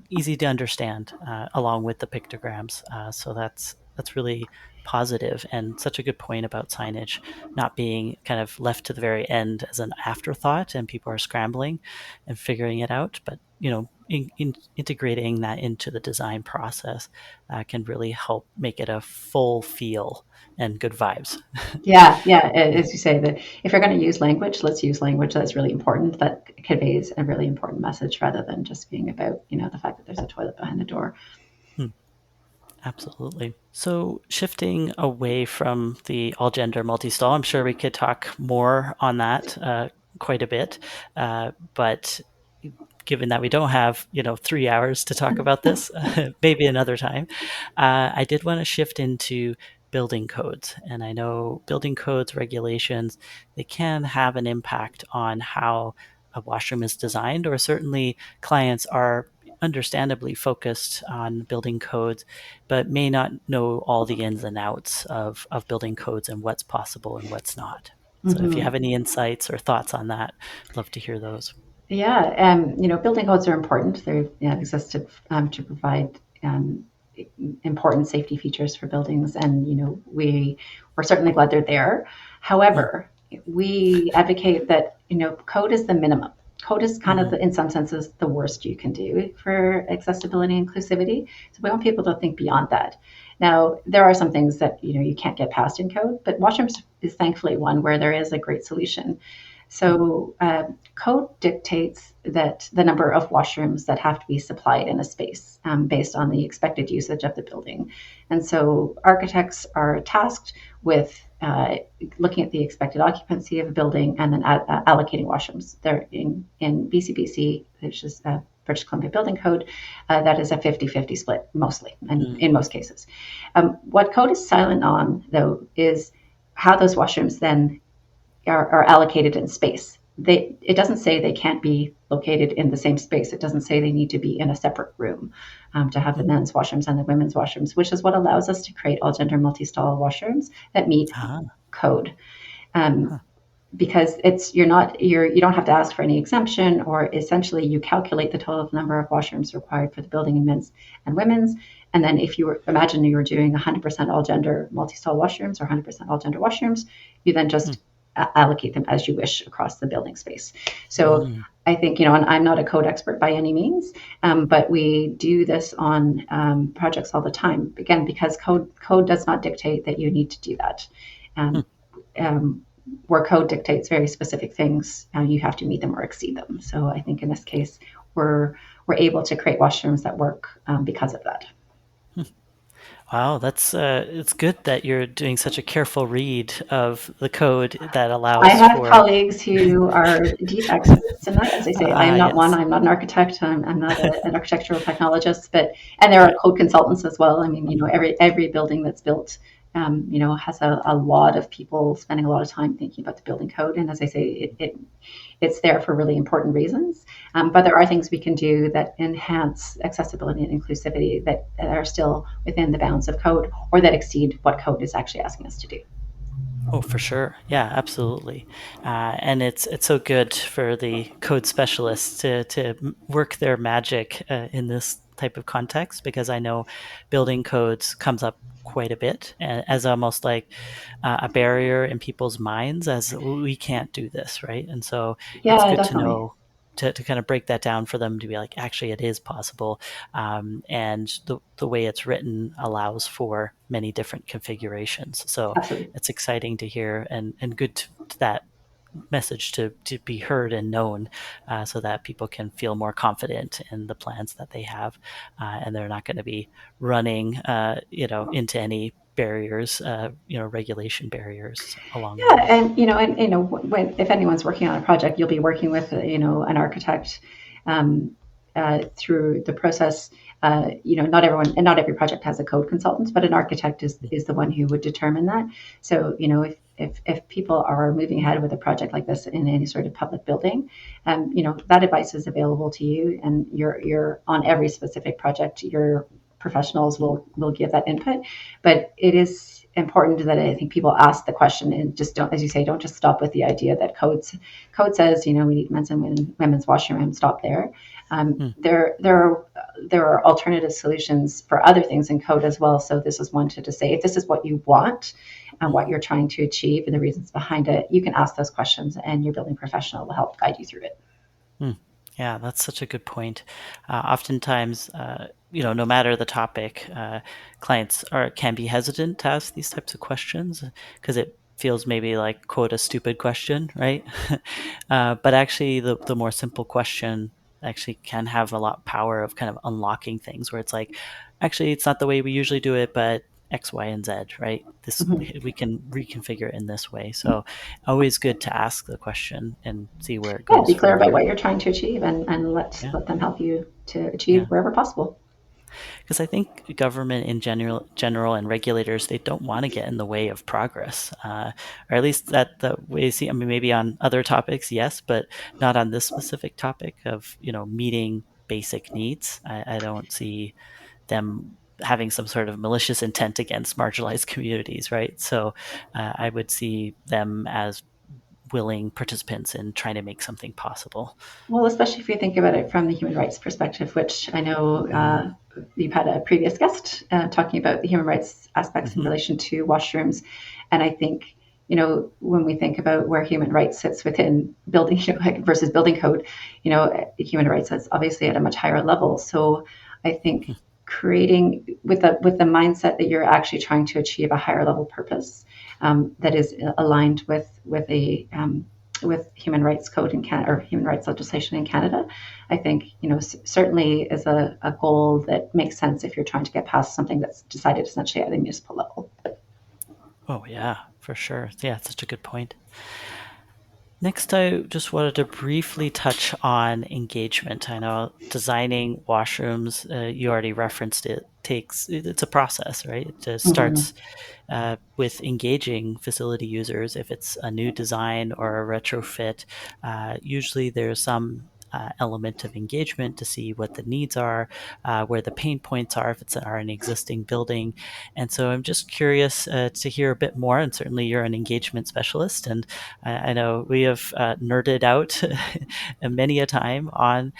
easy to understand, along with the pictograms. So that's really positive, and such a good point about signage not being kind of left to the very end as an afterthought, and people are scrambling and figuring it out. But integrating that into the design process can really help make it a full feel and good vibes. Yeah, yeah. As you say, that if you're going to use language, let's use language that's really important, that conveys a really important message, rather than just being about the fact that there's a toilet behind the door. Hmm. Absolutely. So, shifting away from the all gender multi stall, I'm sure we could talk more on that quite a bit. But given that we don't have 3 hours to talk about this, maybe another time, I did want to shift into building codes. And I know building codes regulations, they can have an impact on how a washroom is designed, or certainly clients are understandably focused on building codes, but may not know all the ins and outs of building codes and what's possible and what's not. So if you Mm-hmm. have any insights or thoughts on that, I'd love to hear those. Yeah, building codes are important. They existed to provide important safety features for buildings, and we're certainly glad they're there. Mm, However, we advocate that code is the minimum. Code is kind of, mhm, in some senses, the worst you can do for accessibility and inclusivity. So we want people to think beyond that. Now, there are some things that you can't get past in code, but washrooms is thankfully one where there is a great solution. mm, So code dictates that the number of washrooms that have to be supplied in a space based on the expected usage of the building. And so architects are tasked with looking at the expected occupancy of a building and then allocating washrooms. They're in BCBC, which is British Columbia Building Code, that is a 50-50 split mostly, and in mm, most cases. What code is silent on, though, is how those washrooms then are allocated in space. It doesn't say they can't be located in the same space. It doesn't say they need to be in a separate room to have the mm. men's washrooms and the women's washrooms, which is what allows us to create all gender multi-stall washrooms that meet Ah, code. Um, huh. because you don't have to ask for any exemption, or essentially you calculate the total number of washrooms required for the building in men's and women's. And then if imagine you were doing 100% all gender multi-stall washrooms or 100% all gender washrooms, you then Mm, just allocate them as you wish across the building space. So mm, I think, and I'm not a code expert by any means, but we do this on projects all the time. Again, because code does not dictate that you need to do that. mm. Um, um, where code dictates very specific things, you have to meet them or exceed them. So I think in this case, we're able to create washrooms that work because of that. Wow, that's it's good that you're doing such a careful read of the code that I allows have for. colleagues who are deep experts in that. As I say, I am not one. Yes. I'm not an architect. I'm not an architectural technologist, and there are Right. code consultants as well. I mean, Mhm. every building that's built, has a lot of people spending a lot of time thinking about the building code. And as I say, it's there for really important reasons. But there are things we can do that enhance accessibility and inclusivity that are still within the bounds of code, or that exceed what code is actually asking us to do. Oh, for sure. Yeah, absolutely. And it's so good for the code specialists to work their magic in this type of context, because I know building codes comes up quite a bit as almost like a barrier in people's minds, as we can't do this, right? And so it's Yeah, good to definitely. know. To kind of break that down for them to be like, actually, it is possible. And the way it's written allows for many different configurations. So Absolutely. it's exciting to hear, and good to that message to be heard and known, so that people can feel more confident in the plans that they have, and they're not going to be running into any barriers, regulation barriers along the Yeah, way. when if anyone's working on a project, you'll be working with an architect through the process. Not everyone and not every project has a code consultant, but an architect is the one who would determine that. So if people are moving ahead with a project like this in any sort of public building, that advice is available to you, and you're on every specific project. Your professionals will give that input, but it is important that I think people ask the question and just don't, as you say, don't just stop with the idea that code says we need men's and women's washroom and stop there. Mm, There are alternative solutions for other things in code as well. So this is one to say, if this is what you want and mm, what you're trying to achieve and the reasons behind it, you can ask those questions, and your building professional will help guide you through it. mm. Yeah, that's such a good point. Oftentimes, no matter the topic, clients can be hesitant to ask these types of questions because it feels maybe like, quote, a stupid question, right? But actually, the more simple question actually can have a lot of power of kind of unlocking things, where it's like, actually, it's not the way we usually do it, but X, Y, and Z, right? This Mhm. we can reconfigure it in this way. So always good to ask the question and see where it Yeah, goes be clear from about there. what you're trying to achieve, and Yeah, let them help you to achieve yeah. wherever possible. Because I think government in general, and regulators, they don't want to get in the way of progress, or at least that the way you see. I mean, maybe on other topics, yes, but not on this specific topic of meeting basic needs. I don't see them having some sort of malicious intent against marginalized communities, right? So I would see them as willing participants in trying to make something possible. Well, especially if you think about it from the human rights perspective, which I know Mm, you've had a previous guest talking about the human rights aspects in mhm, relation to washrooms. And I think, when we think about where human rights sits within building versus building code, human rights is obviously at a much higher level. So I think creating with the mindset that you're actually trying to achieve a higher level purpose that is aligned with human rights code in Canada or human rights legislation in Canada, I think certainly is a goal that makes sense if you're trying to get past something that's decided essentially at a municipal level. oh yeah, for sure. Yeah, it's such a good point. Next, I just wanted to briefly touch on engagement. I know designing washrooms, you already referenced it, it's a process, right? It just Mm-hmm. starts with engaging facility users. If it's a new design or a retrofit, usually there's some element of engagement to see what the needs are, where the pain points are, if it's an existing building. And so I'm just curious to hear a bit more. And certainly you're an engagement specialist. And I know we have nerded out many a time on,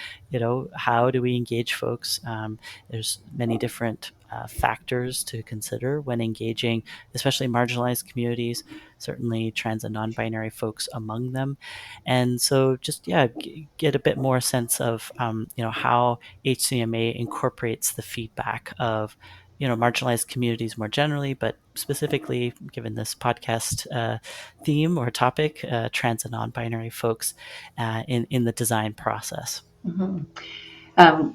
how do we engage folks? There's many different factors to consider when engaging, especially marginalized communities, certainly trans and non-binary folks among them. And so just, yeah, get a bit more sense of, how HCMA incorporates the feedback of, marginalized communities more generally, but specifically given this podcast theme or topic, trans and non-binary folks in the design process. Mm-hmm.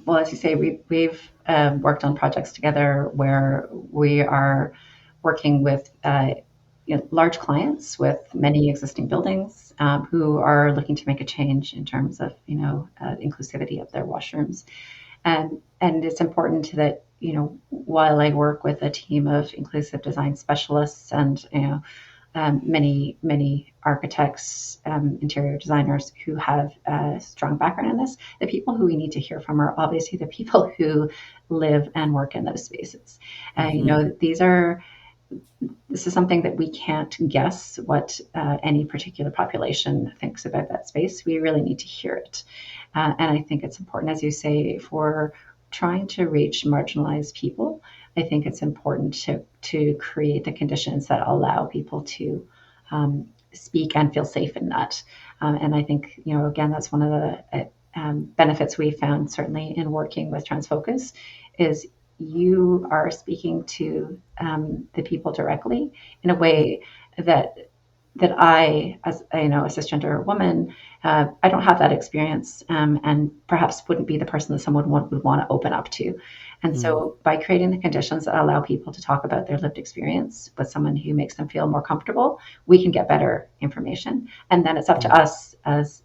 Well, as you say, we've worked on projects together where we are working with large clients with many existing buildings who are looking to make a change in terms of inclusivity of their washrooms. And it's important that while I work with a team of inclusive design specialists and many architects, interior designers who have a strong background in this. The people who we need to hear from are obviously the people who live and work in those spaces. Mm-hmm. This is something that we can't guess what any particular population thinks about that space. We really need to hear it. And I think it's important, as you say, for trying to reach marginalized people. I think it's important to create the conditions that allow people to speak and feel safe in that. And I think, again, that's one of the benefits we found certainly in working with Transfocus is you are speaking to the people directly in a way that I, as a cisgender woman, I don't have that experience, and perhaps wouldn't be the person that someone would want to open up to. And Mm-hmm. so, by creating the conditions that allow people to talk about their lived experience with someone who makes them feel more comfortable, we can get better information. And then it's up to us as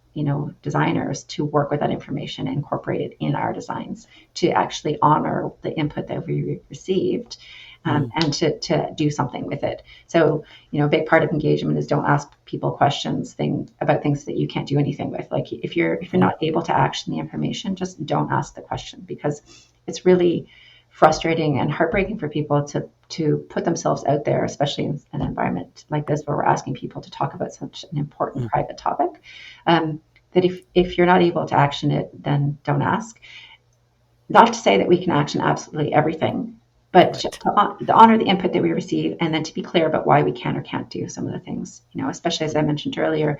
designers to work with that information and incorporate it in our designs to actually honor the input that we received. Mm-hmm. And to do something with it. So, a big part of engagement is don't ask people questions about things that you can't do anything with. Like if you're not able to action the information, just don't ask the question, because it's really frustrating and heartbreaking for people to put themselves out there, especially in an environment like this where we're asking people to talk about such an important Mm-hmm. private topic. That if you're not able to action it, then don't ask. Not to say that we can action absolutely everything, but Right. to honor the input that we receive, and then to be clear about why we can or can't do some of the things. Especially as I mentioned earlier,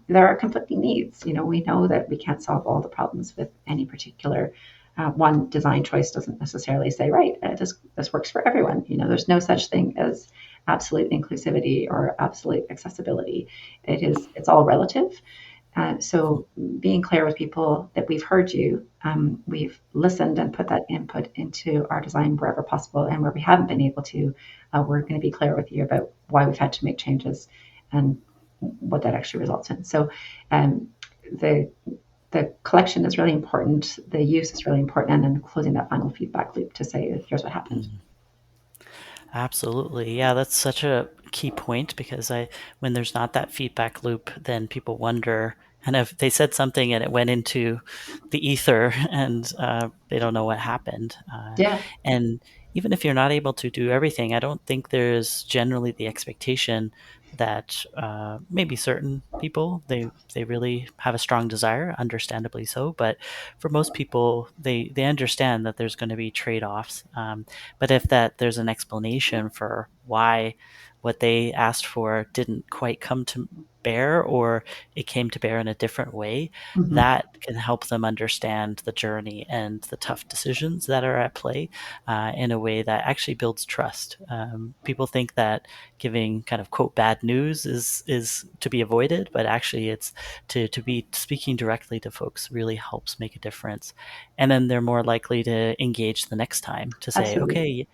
there are conflicting needs. We know that we can't solve all the problems with any particular one design choice. Doesn't necessarily say right. This works for everyone. There's no such thing as absolute inclusivity or absolute accessibility. It's all relative. So being clear with people that we've heard you, we've listened and put that input into our design wherever possible, and where we haven't been able to, we're going to be clear with you about why we've had to make changes and what that actually results in. So um, the the collection is really important, the use is really important, and then closing that final feedback loop to say, here's what happened. Mm. Absolutely. Yeah, that's such a key point because when there's not that feedback loop, then people wonder kind of they said something and it went into the ether and they don't know what happened. Yeah. And even if you're not able to do everything, I don't think there's generally the expectation that maybe certain people they really have a strong desire, understandably so. But for most people, they understand that there's going to be trade-offs. But if that there's an explanation for why what they asked for didn't quite come to bear or it came to bear in a different way, Mm-hmm. that can help them understand the journey and the tough decisions that are at play in a way that actually builds trust. People think that giving kind of quote bad news is to be avoided, but actually it's to be speaking directly to folks really helps make a difference. And then they're more likely to engage the next time to say, Absolutely.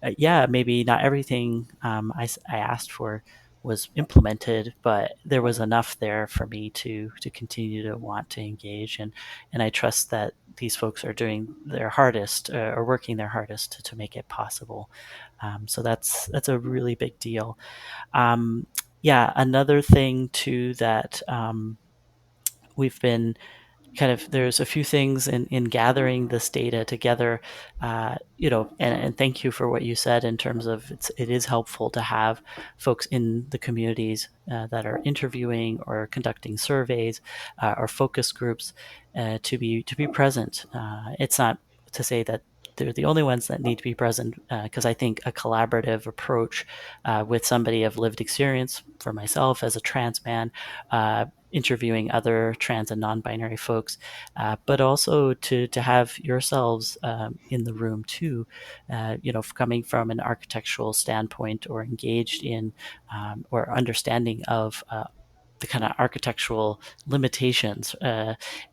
okay, yeah, maybe not everything I asked for was implemented, but there was enough there for me to continue to want to engage, and I trust that these folks are doing their hardest or working their hardest to make it possible. So that's a really big deal. Um, yeah, another thing too that we've been kind of there's a few things in gathering this data together, and thank you for what you said in terms of it is helpful to have folks in the communities that are interviewing or conducting surveys or focus groups to be present. It's not to say that they're the only ones that need to be present because I think a collaborative approach with somebody of lived experience for myself as a trans man, interviewing other trans and non-binary folks, but also to have yourselves in the room too, coming from an architectural standpoint or engaged in or understanding of the kind of architectural limitations,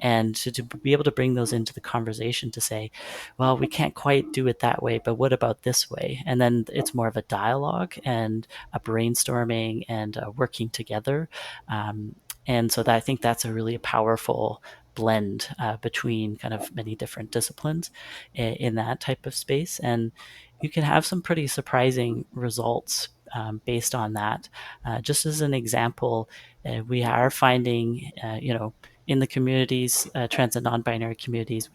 and to be able to bring those into the conversation to say, well, we can't quite do it that way, but what about this way? And then it's more of a dialogue and a brainstorming and working together. And so that I think that's a really powerful blend between kind of many different disciplines in that type of space. And you can have some pretty surprising results based on that. Just as an example, we are finding, in the communities, trans and non-binary communities,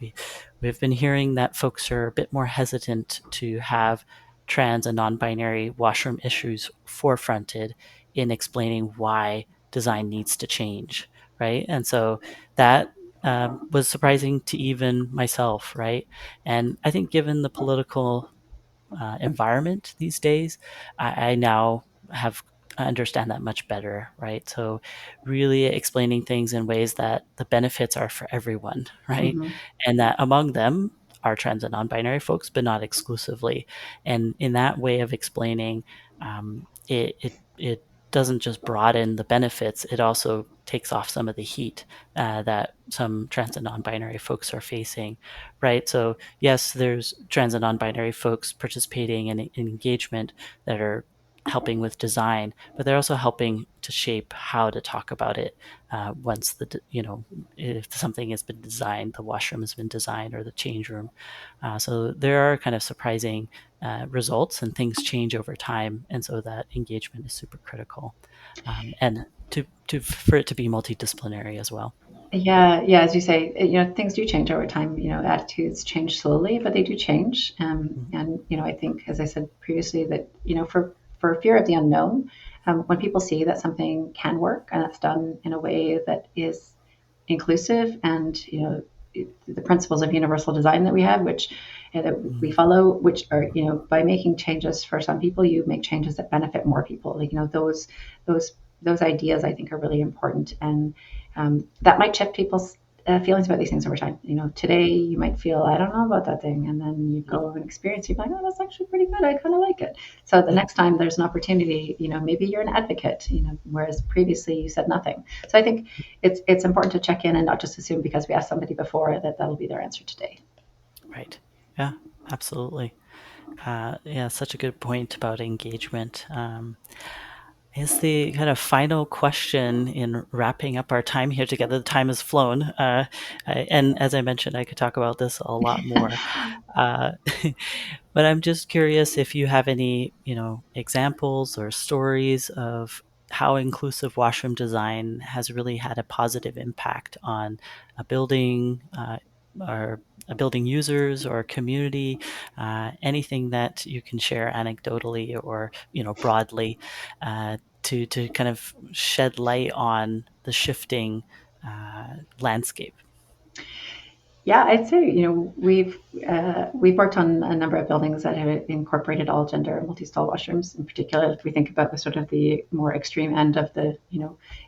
we've been hearing that folks are a bit more hesitant to have trans and non-binary washroom issues forefronted in explaining why design needs to change, right? And so that was surprising to even myself, right? And I think given the political environment these days, I now have understand that much better, right? So really explaining things in ways that the benefits are for everyone, right? Mm-hmm. And that among them are trans and non-binary folks, but not exclusively. And in that way of explaining, it doesn't just broaden the benefits; it also takes off some of the heat that some trans and non-binary folks are facing, right? So yes, there's trans and non-binary folks participating in engagement that are helping with design, but they're also helping to shape how to talk about it once if something has been designed, the washroom has been designed, or the change room. So there are kind of surprising results, and things change over time, and so that engagement is super critical, and for it to be multidisciplinary as well. Yeah, yeah. As you say, things do change over time. Attitudes change slowly, but they do change. And I think, as I said previously, that for fear of the unknown, when people see that something can work and it's done in a way that is inclusive, and the principles of universal design that we have, which that we Mm-hmm. follow, which are by making changes for some people, you make changes that benefit more people. Like those ideas, I think, are really important, and that might shift people's feelings about these things over time. Today you might feel, I don't know about that thing, and then you go and experience, you're like, oh, that's actually pretty good. I kind of like it. So the next time there's an opportunity, maybe you're an advocate, whereas previously you said nothing. So I think it's important to check in and not just assume because we asked somebody before that that'll be their answer today. Right. Yeah, absolutely. Yeah, such a good point about engagement. Is the kind of final question in wrapping up our time here together. The time has flown, and as I mentioned, I could talk about this a lot more. Uh, but I'm just curious if you have any, examples or stories of how inclusive washroom design has really had a positive impact on a building, or a building users or community. Anything that you can share anecdotally or broadly, to kind of shed light on the shifting landscape. Yeah, I'd say we've worked on a number of buildings that have incorporated all gender multi-stall washrooms. In particular, if we think about the sort of the more extreme end of the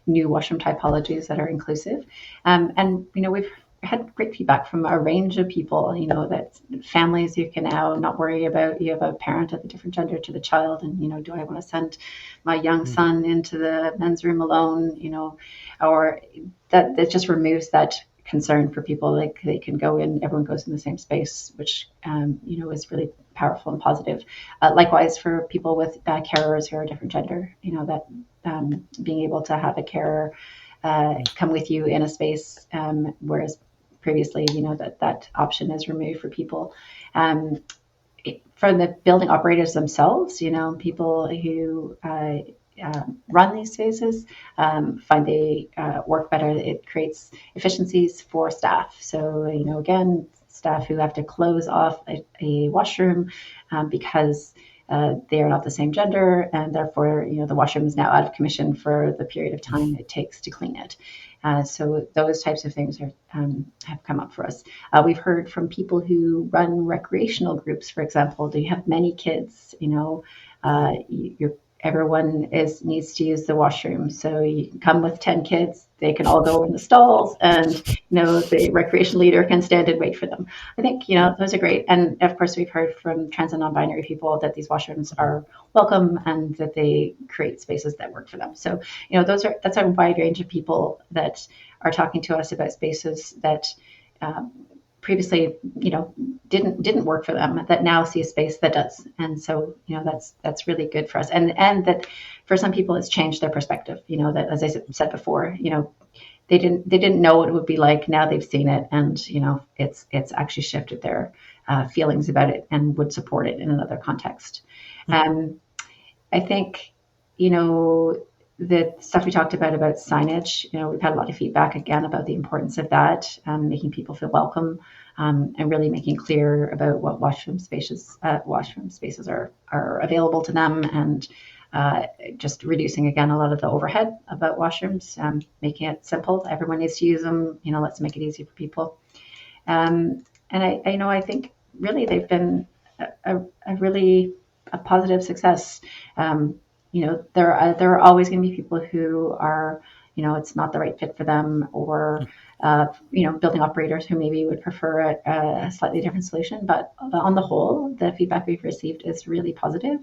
new washroom typologies that are inclusive, and we've had great feedback from a range of people. That families, you can now not worry about, you have a parent of a different gender to the child, and do I want to send my young Mm, son into the men's room alone? Or that just removes that concern for people. Like, they can go in, everyone goes in the same space, which is really powerful and positive. Likewise, for people with carers who are a different gender, that being able to have a carer mm, come with you in a space, whereas previously, that option is removed for people. Um, for the building operators themselves, people who run these spaces find they work better. It creates efficiencies for staff. So, again, staff who have to close off a washroom because they are not the same gender, and therefore, the washroom is now out of commission for the period of time it takes to clean it. So those types of things have come up for us. We've heard from people who run recreational groups, for example. Do you have many kids? Everyone needs to use the washroom. So you come with 10 kids, they can all go in the stalls, and the recreation leader can stand and wait for them. I think those are great. And of course, we've heard from trans and non-binary people that these washrooms mm, are welcome and that they create spaces that work for them. So that's a wide range of people that are talking to us about spaces that um, previously, didn't work for them, that now see a space that does. And so, that's really good for us. And that for some people, it's changed their perspective. That, as I said before, they didn't know what it would be like. Now they've seen it, and it's actually shifted their feelings about it and would support it in another context. mm, Um, I think, you know, the stuff we talked about signage, we've had a lot of feedback again about the importance of that, making people feel welcome, and really making clear about what washroom spaces are available to them, and just reducing again a lot of the overhead about washrooms, making it simple. Everyone needs to use them. Let's make it easy for people. And I think really they've been a really a positive success. There are always going to be people who are, it's not the right fit for them, or building operators who maybe would prefer a slightly different solution. But on the whole, the feedback we've received is really positive.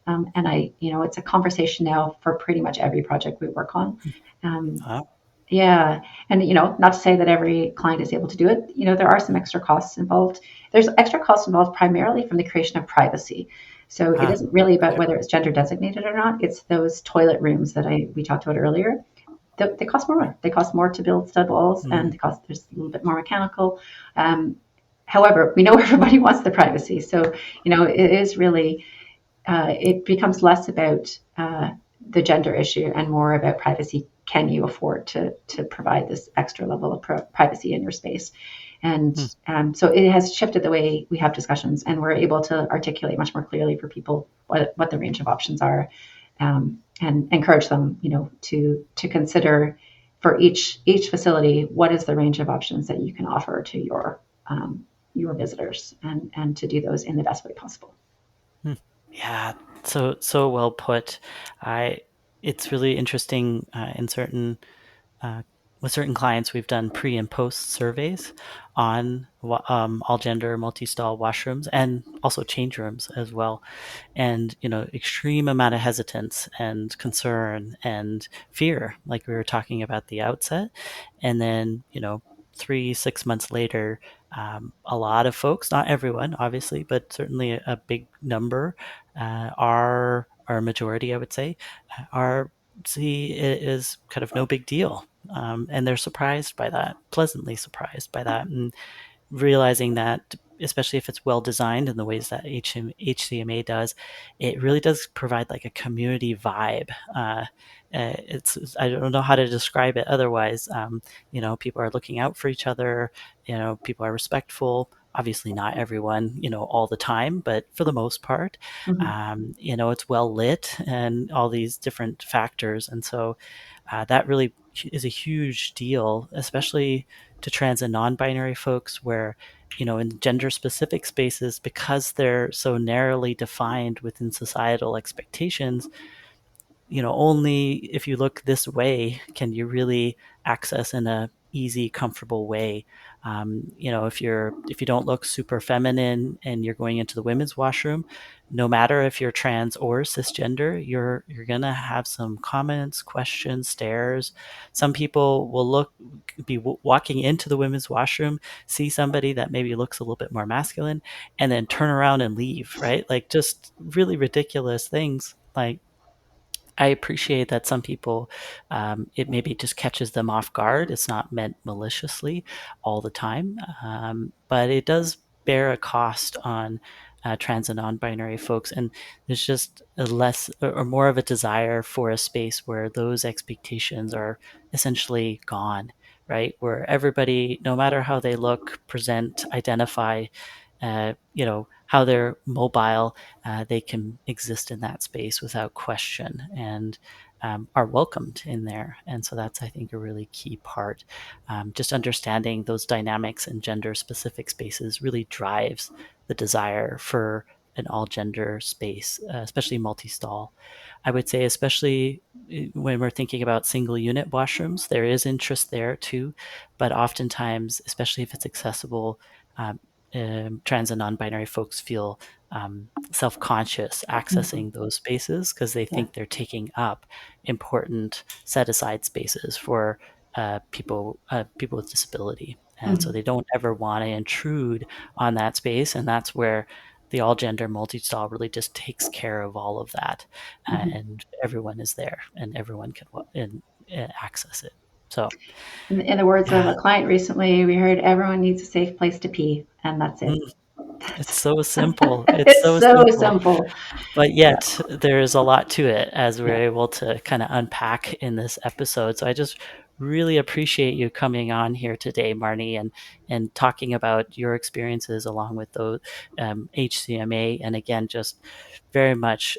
And it's a conversation now for pretty much every project we work on. Um, mm. yeah, and not to say that every client is able to do it. There are some extra costs involved. There's extra costs involved primarily from the creation of privacy. So it isn't really about Okay. whether it's gender designated or not. It's those toilet rooms that we talked about earlier. They cost more. They cost more to build stud walls, and Mm, there's a little bit more mechanical. Um, However, we know everybody wants the privacy, so it is really it becomes less about the gender issue and more about privacy. Can you afford to provide this extra level of privacy in your space? And mm, so it has shifted the way we have discussions, and we're able to articulate much more clearly for people what the range of options are, and encourage them, to consider for each facility what is the range of options that you can offer to your visitors, and to do those in the best way possible. mm. Yeah, so well put. I It's really interesting in certain uh, with certain clients, we've done pre and post surveys on all gender multi-stall washrooms and also change rooms as well. And, extreme amount of hesitance and concern and fear, like we were talking about the outset. And then, 3, 6 months later, a lot of folks, not everyone, obviously, but certainly a big number, are a majority, I would say, are see it is kind of no big deal. And they're surprised by that, pleasantly surprised by that. And realizing that, especially if it's well designed in the ways that HCMA does, it really does provide like a community vibe. It's I don't know how to describe it otherwise. People are looking out for each other. People are respectful. Obviously, not everyone, all the time, but for the most part, Mm-hmm. it's well lit and all these different factors, and so that really is a huge deal, especially to trans and non-binary folks, where in gender specific spaces, because they're so narrowly defined within societal expectations, only if you look this way can you really access in a easy, comfortable way. If you don't look super feminine and you're going into the women's washroom, no matter if you're trans or cisgender, you're gonna have some comments, questions, stares. Some people will be walking into the women's washroom, see somebody that maybe looks a little bit more masculine, and then turn around and leave. Right, like just really ridiculous things. Like, I appreciate that some people, it maybe just catches them off guard. It's not meant maliciously all the time, but it does bear a cost on trans and non-binary folks. And there's just a less or more of a desire for a space where those expectations are essentially gone, right? Where everybody, no matter how they look, present, identify, how they're mobile, they can exist in that space without question and are welcomed in there. And so that's, I think, a really key part. Just understanding those dynamics in gender specific spaces really drives the desire for an all gender space, especially multi stall. I would say, especially when we're thinking about single unit washrooms, there is interest there too. But oftentimes, especially if it's accessible, um, trans and non-binary folks feel self-conscious Mm-hmm. accessing those spaces because they Yeah. think they're taking up important set-aside spaces for people with disability, and so Mm-hmm. they don't ever want to intrude on that space. And that's where the all-gender multi-stall really just takes care of all of that, Mm-hmm. and everyone is there, and everyone can access it. So, In the words of yeah. a client recently, we heard everyone needs a safe place to pee, and that's it. Mm, it's That's so simple. It's it's so so simple. simple. But Yeah. yet there's a lot to it, as we're Yeah. able to kind of unpack in this episode. So I just really appreciate you coming on here today, Marni, and talking about your experiences along with those HCMA. And again, just very much,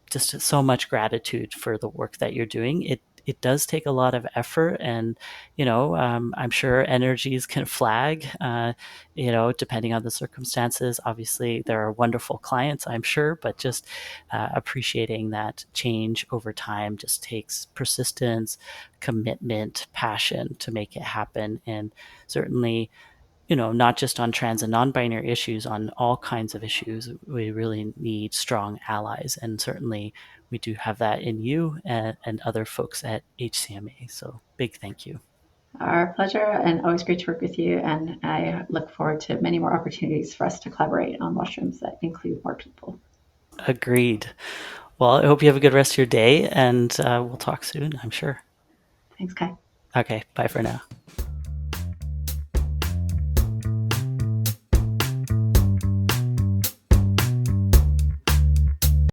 just so much gratitude for the work that you're doing. It does take a lot of effort, and I'm sure energies can flag, depending on the circumstances. Obviously, there are wonderful clients, I'm sure, but just appreciating that change over time just takes persistence, commitment, passion to make it happen. And certainly, not just on trans and non-binary issues, on all kinds of issues, we really need strong allies. And certainly we do have that in you and other folks at HCMA. So big thank you. Our pleasure, and always great to work with you. And I look forward to many more opportunities for us to collaborate on washrooms that include more people. Agreed. Well, I hope you have a good rest of your day, and we'll talk soon, I'm sure. Thanks, Kai. Okay, bye for now.